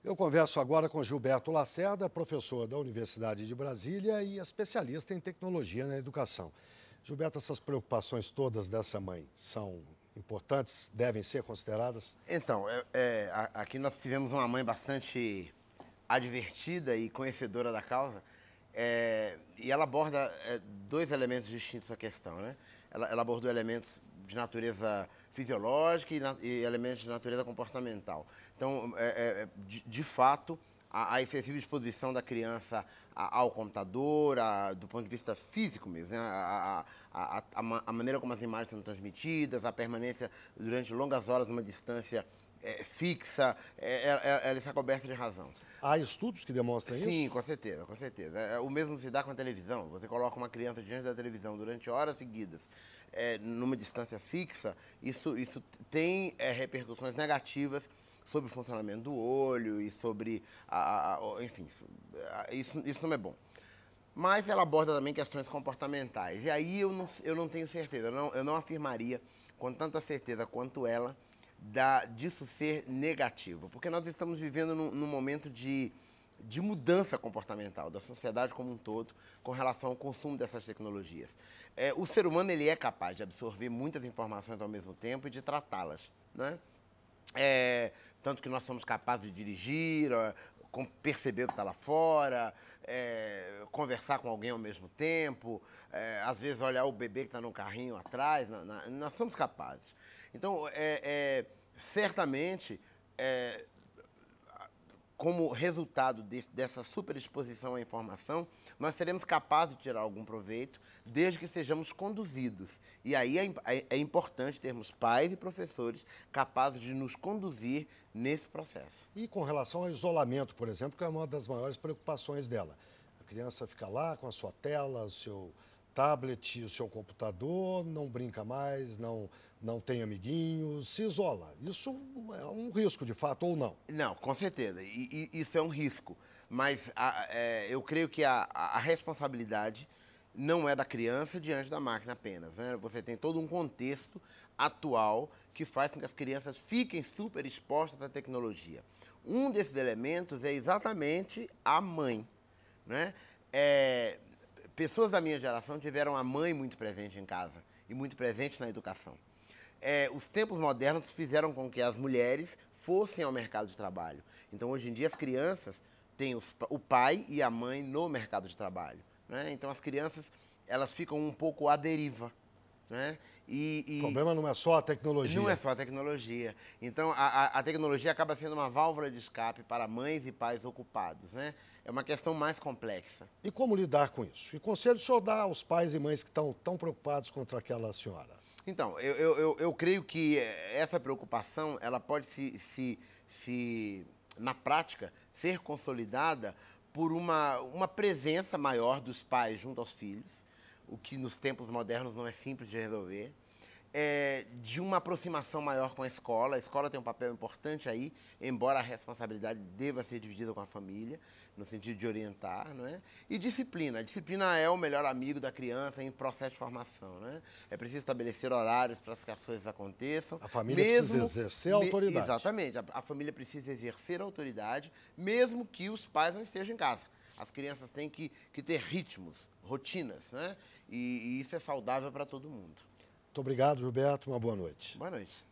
Eu converso agora com Gilberto Lacerda, professor da Universidade de Brasília e especialista em tecnologia na educação. Gilberto, essas preocupações todas dessa mãe são importantes, devem ser consideradas? Então, aqui nós tivemos uma mãe bastante advertida e conhecedora da causa, e ela aborda dois elementos distintos à questão, né? Ela abordou elementos de natureza fisiológica e elementos de natureza comportamental. Então, de fato, a excessiva exposição da criança ao computador, do ponto de vista físico mesmo, né? A maneira como as imagens são transmitidas, a permanência durante longas horas numa distância fixa, ela está coberta de razão. Há estudos que demonstram isso? Sim, com certeza, com certeza. O mesmo se dá com a televisão. Você coloca uma criança diante da televisão durante horas seguidas, numa distância fixa, isso tem repercussões negativas sobre o funcionamento do olho e sobre, enfim, isso não é bom. Mas ela aborda também questões comportamentais. E aí eu não tenho certeza, eu não afirmaria com tanta certeza quanto ela disso ser negativo. Porque nós estamos vivendo num momento de mudança comportamental da sociedade como um todo com relação ao consumo dessas tecnologias. O ser humano ele é capaz de absorver muitas informações ao mesmo tempo e de tratá-las, né? Tanto que nós somos capazes de dirigir, perceber o que está lá fora, conversar com alguém ao mesmo tempo, às vezes olhar o bebê que está no carrinho atrás, nós somos capazes. Então, certamente, como resultado dessa superexposição à informação, nós seremos capazes de tirar algum proveito, desde que sejamos conduzidos. E aí é importante termos pais e professores capazes de nos conduzir nesse processo. E com relação ao isolamento, por exemplo, que é uma das maiores preocupações dela. A criança fica lá com a sua tela, o seu tablet, o seu computador, não brinca mais, não tem amiguinhos, se isola. Isso é um risco, de fato, ou não? Não, com certeza. E isso é um risco. Mas eu creio que a responsabilidade não é da criança diante da máquina apenas, né? Você tem todo um contexto atual que faz com que as crianças fiquem super expostas à tecnologia. Um desses elementos é exatamente a mãe, né? Pessoas da minha geração tiveram a mãe muito presente em casa e muito presente na educação. Os tempos modernos fizeram com que as mulheres fossem ao mercado de trabalho. Então, hoje em dia, as crianças têm o pai e a mãe no mercado de trabalho, né? Então, as crianças elas ficam um pouco à deriva, né? O problema não é só a tecnologia. Não é só a tecnologia. Então, a tecnologia acaba sendo uma válvula de escape para mães e pais ocupados, né? É uma questão mais complexa. E como lidar com isso? Que conselho o senhor dá aos pais e mães que estão tão preocupados contra aquela senhora? Então, eu creio que essa preocupação ela pode na prática, ser consolidada por uma presença maior dos pais junto aos filhos, o que nos tempos modernos não é simples de resolver, de uma aproximação maior com a escola tem um papel importante aí, embora a responsabilidade deva ser dividida com a família, no sentido de orientar, não é? E disciplina. A disciplina é o melhor amigo da criança em processo de formação, né? É preciso estabelecer horários para que as coisas aconteçam. A família precisa exercer a autoridade. Exatamente. A família precisa exercer a autoridade, mesmo que os pais não estejam em casa. As crianças têm que ter ritmos, rotinas, né? E isso é saudável para todo mundo. Muito obrigado, Gilberto. Uma boa noite. Boa noite.